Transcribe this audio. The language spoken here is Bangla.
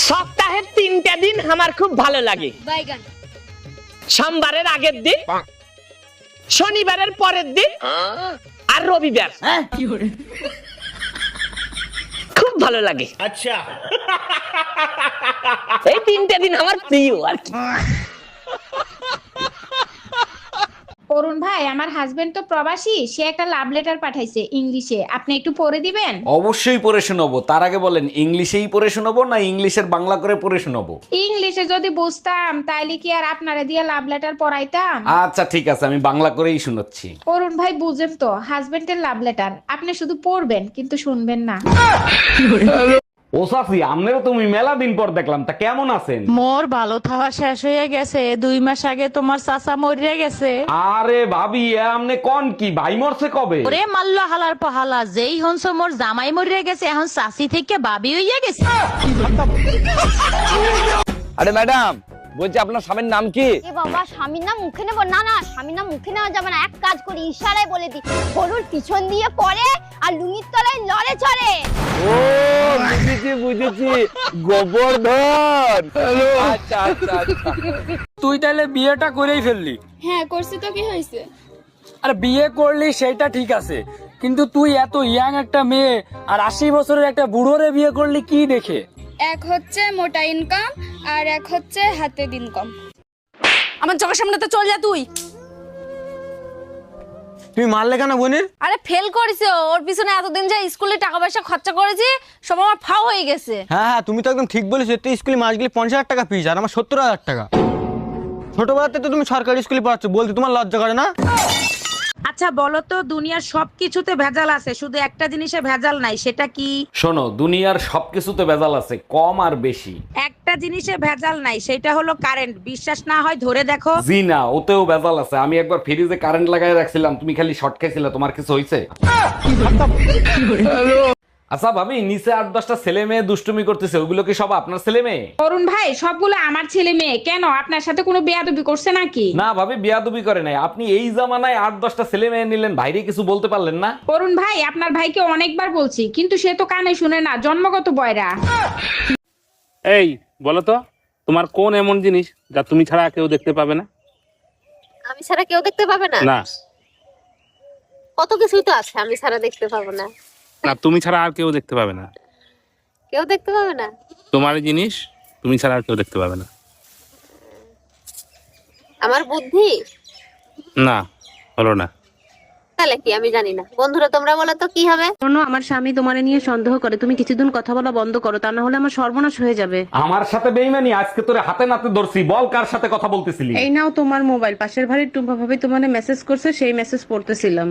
সপ্তাহের 3টা দিন আমার খুব ভালো লাগে। সোমবারের আগের দিন, শনিবারের পরের দিন আর রবিবার। খুব ভালো লাগে। আচ্ছা, এই 3টা দিন আমার প্রিয় আর কি। অরুণ ভাই, আমার হাজবেন্ড তো প্রবাসী, সে একটা লাভ লেটার পাঠাইছে ইংলিশে, আপনি একটু পড়ে দিবেন? অবশ্যই পড়ে শোনাবো। তার আগে বলেন, ইংলিশেই পড়ে শোনাবো না ইংলিশের বাংলা করে পড়ে শোনাবো? ইংলিশে যদি বুঝতাম তাইলে কি আর আপনারে দিয়ে লাভ লেটার পড়াইতাম? আচ্ছা ঠিক আছে, আমি বাংলা করেই শোনাচ্ছি। অরুণ ভাই, বুঝেন তো, হাজবেন্ডের লাভ লেটার, আপনি শুধু পড়বেন কিন্তু শুনবেন না। ও সাফি, আমনেরও তুমি মেলা দিন পর দেখলাম, তা কেমন আছেন? মোর ভালো থাওয়া শেষ হয়ে গেছে, 2 মাস আগে তোমার চাচা মরিয়া গেছে। আরে ভাবি, আমনে কোন কি ভাই মরছে কবে? ওরে মাল্লা হালার পহালা, যেই হনস মোর জামাই মরিয়া গেছে, এখন চাচি থেকে বাবি হইয়া গেছে। আরে ম্যাডাম, বলছি আপনার স্বামীর নাম কি? এ বাবা, স্বামীর নাম মুখে নেব না? না, স্বামীর নাম মুখে নেওয়া যাবে না। এক কাজ করি, ইশারায় বলে দি, গরুর পিছন দিয়ে পড়ে আর লুঙ্গির তলায় লড়ে চড়ে। ও বুঝেছি, গোবর্ধন। আচ্ছা আচ্ছা আচ্ছা। তুই তাহলে বিয়েটা করেই ফেললি? হ্যাঁ করছি তো, কি হয়েছে? আর বিয়ে করলি সেটা ঠিক আছে, কিন্তু তুই এত ইয়াং একটা মেয়ে আর 80 বছরের একটা বুড়োরে বিয়ে করলি কি দেখে? এক হচ্ছে মোটা ইনকাম আর এক হচ্ছে হাতে দিন কম। আমার চোখের সামনে তো চল যা তুই। তুমি মারলে কেন বোনের? আরে ফেল করেছে, ওর পিছনে এতদিন যে স্কুলে টাকা পয়সা খরচা করেছি, সব আমার ফাও হয়ে গেছে। হ্যাঁ হ্যাঁ, তুমি তো একদম ঠিক বলেছো। একটা স্কুলে মাস গেলে 50,000 টাকা ফিস, আর আমার 70,000 টাকা। ছোটবেলাতে তো তুমি সরকারি স্কুলে পড়াচ্ছ, বলতে তোমার লজ্জা করে না? আচ্ছা বলো তো, দুনিয়ার সবকিছুতে ভেজাল আছে, শুধু একটা জিনিসে ভেজাল নাই, সেটা কি? শোনো, দুনিয়ার সবকিছুতে ভেজাল আছে, কম আর বেশি। একটা জিনিসে ভেজাল নাই, সেটা হলো কারেন্ট। বিশ্বাস না হয় ধরে দেখো। জি না, ওতেও ভেজাল আছে। আমি একবার ফ্রিজে কারেন্ট লাগাই রাখছিলাম, তুমি খালি শর্ট খাইছিলে, তোমার কিছু হইছে? আচ্ছা ভাবি, নিচে 8-10টা ছেলে মেয়ে দুষ্টুমি করতেছে, ওগুলো কি সব আপনার ছেলে মেয়ে? অরুণ ভাই, সবগুলো আমার ছেলে মেয়ে। কেন, আপনার সাথে কোনো বেয়াদবি করছে নাকি? না ভাবি, বিয়াদবি করে নাই। আপনি এই জামানায় 8-10টা ছেলে মেয়ে নিলেন, ভাইরে কিছু বলতে পারলেন না? অরুণ ভাই, আপনার ভাইকে অনেকবার বলছি, কিন্তু সে তো কানে শুনে না, জন্মগত বয়রা। এই বলো তো, তোমার কোন এমন জিনিস যা তুমি ছাড়া কেউ দেখতে পাবে না? আমি ছাড়া কেউ দেখতে পাবে না? না কত কিছুই তো আছে আমি ছাড়া দেখতে পাবো না। না, তুমি ছাড়া আর কেউ দেখতে পাবে না। কেউ দেখতে পাবে না? তোমার এই জিনিস তুমি ছাড়া আর কেউ দেখতে পাবে না। আমার বুদ্ধি? না, হলো না। তাহলে কি আমি জানি না। বন্ধুরা, তোমরা বলো তো কি হবে? শোনো, আমার স্বামী তোমারে নিয়ে সন্দেহ করে, তুমি কিছুদিন কথা বলা বন্ধ করো, তা না হলে আমার সর্বনাশ হয়ে যাবে। আমার সাথে বেইমানি? আজকে তোরে হাতে নাতে ধরছি, বল কার সাথে কথা বলতেছিলি? এই নাও তোমার মোবাইল, পাশের বাড়ির টুম্পা ভাবি তোমারে মেসেজ করছে, সেই মেসেজ পড়তেছিলাম।